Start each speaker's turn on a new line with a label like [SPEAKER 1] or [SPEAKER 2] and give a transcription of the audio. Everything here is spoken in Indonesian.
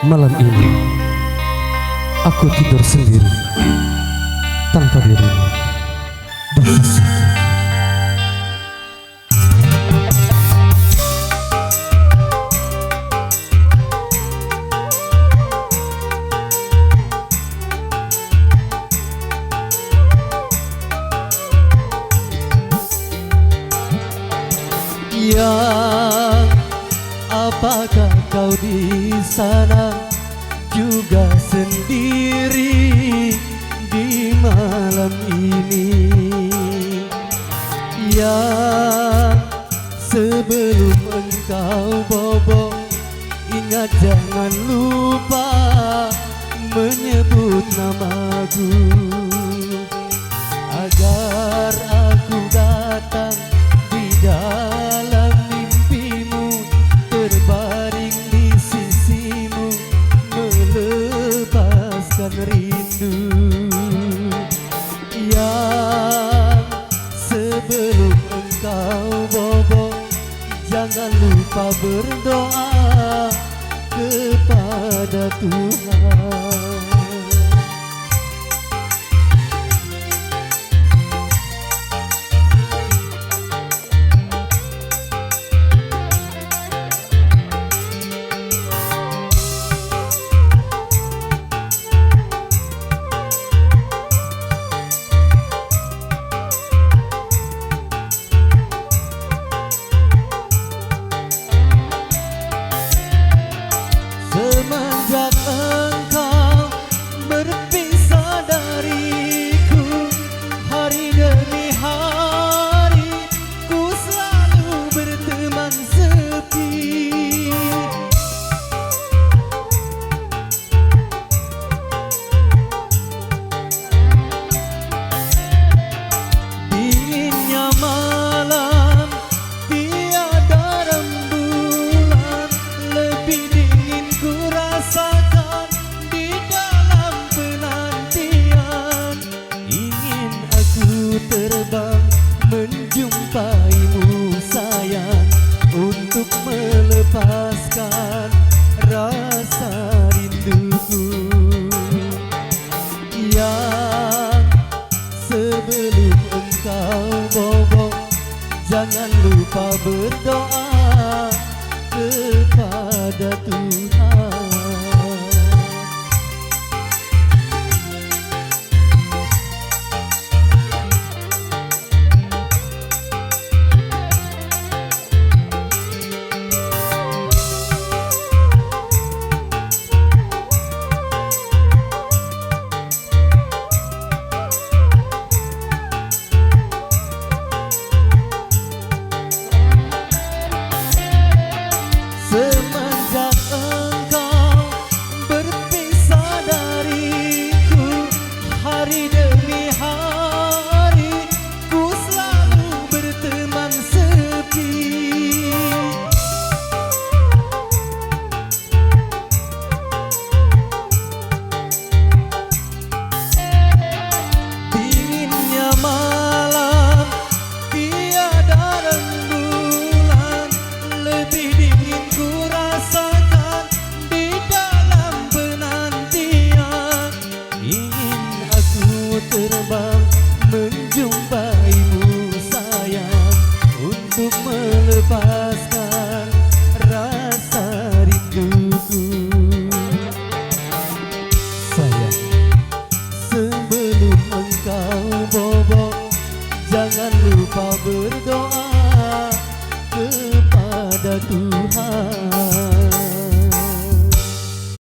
[SPEAKER 1] Malam ini aku tidur sendiri tanpa dirimu di sisiku.
[SPEAKER 2] Yang apakah kau di sana juga sendiri di malam ini? Yang sebelum engkau bobo, ingat jangan lupa menyebut namaku, agar aku datang di dalam mimpimu, terbaring di sisimu, melepaskan rindu. Yang sebelum engkau bobo, jangan lupa berdoa kepada Tuhan. Semenjak engkau berpisah dariku, hari demi hari ku selalu berteman sepi. Dinginnya malam, tiada rembulan, lebih dingin ku rasakan di dalam penantian. Ingin aku terbang menjumpaimu sayang, untuk melepaskan rasa rinduku. Yang sebelum engkau bobo, jangan lupa berdoa kepada Tuhan. Semenjak engkau berpisah dariku, hari demi hari ku selalu berteman sepi. Dinginnya malam, tiada rembulan, lebih dingin ku rasakan di dalam penantian. Ingin aku terbang menjumpaimu sayang, untuk melepaskan rasa rinduku. Sayang, sebelum engkau bobo, jangan lupa berdoa